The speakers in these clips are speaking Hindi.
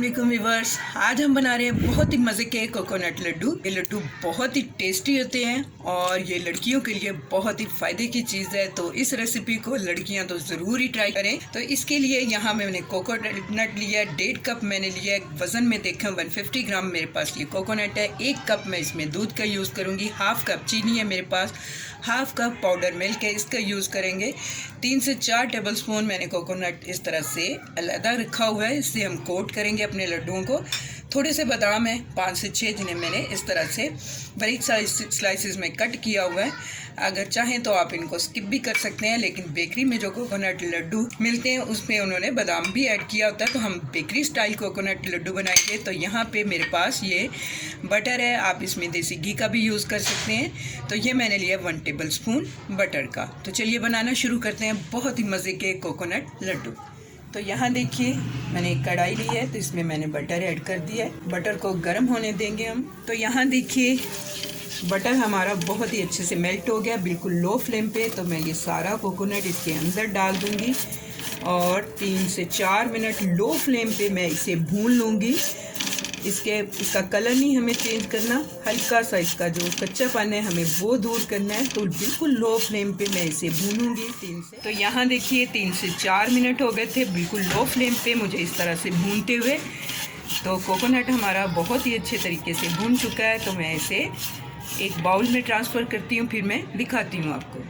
वालेकुम व्यूअर्स। आज हम बना रहे हैं बहुत ही मज़े के कोकोनट लड्डू। ये लड्डू बहुत ही टेस्टी होते हैं और ये लड़कियों के लिए बहुत ही फ़ायदे की चीज़ है। तो इस रेसिपी को लड़कियां तो ज़रूर ही ट्राई करें। तो इसके लिए यहाँ मैंने कोकोनट लिया है, 1.5 कप मैंने लिया है। वज़न में देखें 150 ग्राम मेरे पास ये कोकोनट है। 1 कप मैं इसमें दूध का यूज़ करूँगी। हाफ़ कप चीनी है मेरे पास। हाफ़ कप पाउडर मिल्क है, इसका यूज़ करेंगे। 3 से 4 टेबल स्पून मैंने कोकोनट इस तरह से अलग रखा हुआ है। इससे हम कोट करेंगे अपने लड्डुओं को। थोड़े से बादाम है 5 से 6, जिन्हें मैंने इस तरह से बारीक स्लाइसिस में कट किया हुआ है। अगर चाहें तो आप इनको स्किप भी कर सकते हैं, लेकिन बेकरी में जो कोकोनट लड्डू मिलते हैं उसमें उन्होंने बादाम भी ऐड किया होता है। तो हम बेकरी स्टाइल कोकोनट लड्डू बनाएंगे। तो यहाँ पे मेरे पास ये बटर है, आप इसमें देसी घी का भी यूज़ कर सकते हैं। तो ये मैंने लिया 1 टेबल स्पून बटर का। तो चलिए बनाना शुरू करते हैं बहुत ही मज़े के कोकोनट लड्डू। तो यहाँ देखिए मैंने एक कढ़ाई ली है, तो इसमें मैंने बटर ऐड कर दिया है। बटर को गर्म होने देंगे हम। तो यहाँ देखिए बटर हमारा बहुत ही अच्छे से मेल्ट हो गया, बिल्कुल लो फ्लेम पे। तो मैं ये सारा कोकोनट इसके अंदर डाल दूँगी और 3 से 4 मिनट लो फ्लेम पे मैं इसे भून लूँगी। इसका कलर नहीं हमें चेंज करना, हल्का सा इसका जो कच्चापन है हमें वो दूर करना है। तो बिल्कुल लो फ्लेम पे मैं इसे भूनूंगी 3 से। तो यहाँ देखिए 3 से 4 मिनट हो गए थे बिल्कुल लो फ्लेम पे मुझे इस तरह से भूनते हुए। तो कोकोनट हमारा बहुत ही अच्छे तरीके से भून चुका है। तो मैं इसे एक बाउल में ट्रांसफ़र करती हूँ, फिर मैं दिखाती हूँ आपको।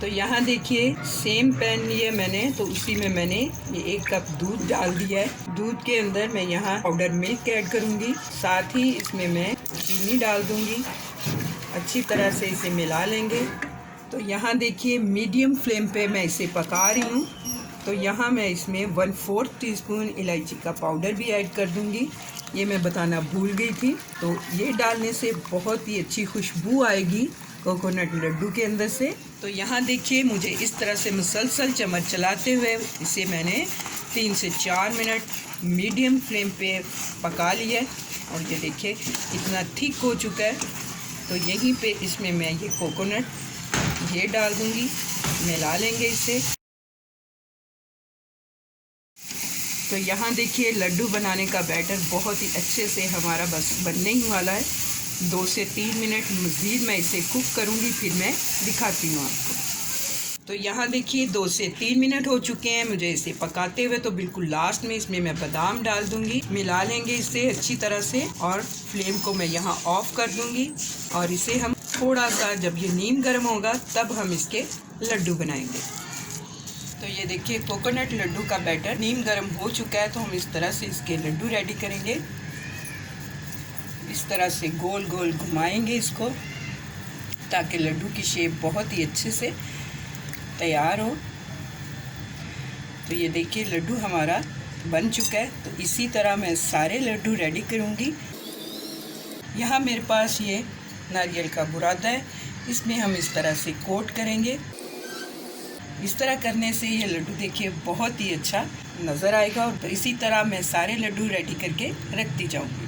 तो यहाँ देखिए सेम पैन लिया मैंने, तो उसी में मैंने ये 1 कप दूध डाल दिया है। दूध के अंदर मैं यहाँ पाउडर मिल्क ऐड करूँगी, साथ ही इसमें मैं चीनी डाल दूँगी। अच्छी तरह से इसे मिला लेंगे। तो यहाँ देखिए मीडियम फ्लेम पे मैं इसे पका रही हूँ। तो यहाँ मैं इसमें 1/4 टीस्पून इलायची का पाउडर भी ऐड कर दूँगी, ये मैं बताना भूल गई थी। तो ये डालने से बहुत ही अच्छी खुशबू आएगी कोकोनट लड्डू के अंदर से। तो यहाँ देखिए मुझे इस तरह से मुसलसल चम्मच चलाते हुए इसे मैंने 3 से 4 मिनट मीडियम फ्लेम पे पका लिया है। और ये देखिए इतना थिक हो चुका है। तो यहीं पे इसमें मैं ये कोकोनट ये डाल दूँगी, मिला लेंगे इसे। तो यहाँ देखिए लड्डू बनाने का बैटर बहुत ही अच्छे से हमारा बस बनने ही वाला है। 2 से 3 मिनट मज़ीद मैं इसे कुक करूँगी, फिर मैं दिखाती हूँ आपको। तो यहाँ देखिए 2 से 3 मिनट हो चुके हैं मुझे इसे पकाते हुए। तो बिल्कुल लास्ट में इसमें मैं बादाम डाल दूँगी, मिला लेंगे इसे अच्छी तरह से और फ्लेम को मैं यहाँ ऑफ कर दूँगी। और इसे हम थोड़ा सा जब ये नीम गर्म होगा तब हम इसके लड्डू बनाएंगे। तो ये देखिए कोकोनट लड्डू का बैटर नीम गर्म हो चुका है। तो हम इस तरह से इसके लड्डू रेडी करेंगे। इस तरह से गोल गोल घुमाएंगे इसको, ताकि लड्डू की शेप बहुत ही अच्छे से तैयार हो। तो ये देखिए लड्डू हमारा बन चुका है। तो इसी तरह मैं सारे लड्डू रेडी करूँगी। यहाँ मेरे पास ये नारियल का बुरादा है, इसमें हम इस तरह से कोट करेंगे। इस तरह करने से ये लड्डू देखिए बहुत ही अच्छा नज़र आएगा। तो इसी तरह मैं सारे लड्डू रेडी करके रखती जाऊँगी।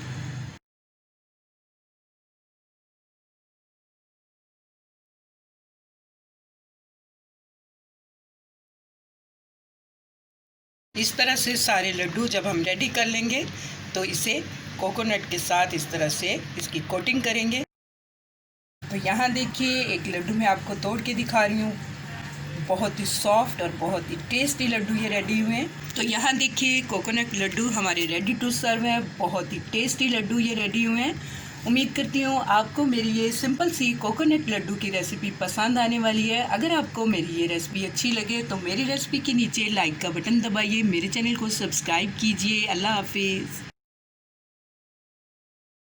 इस तरह से सारे लड्डू जब हम रेडी कर लेंगे तो इसे कोकोनट के साथ इस तरह से इसकी कोटिंग करेंगे। तो यहाँ देखिए एक लड्डू मैं आपको तोड़ के दिखा रही हूँ। बहुत ही सॉफ्ट और बहुत ही टेस्टी लड्डू ये रेडी हुए हैं। तो यहाँ देखिए कोकोनट लड्डू हमारे रेडी टू सर्व है। बहुत ही टेस्टी लड्डू ये रेडी हुए हैं। उम्मीद करती हूँ आपको मेरी ये सिंपल सी कोकोनट लड्डू की रेसिपी पसंद आने वाली है। अगर आपको मेरी ये रेसिपी अच्छी लगे तो मेरी रेसिपी के नीचे लाइक का बटन दबाइए, मेरे चैनल को सब्सक्राइब कीजिए। अल्लाह हाफिज़।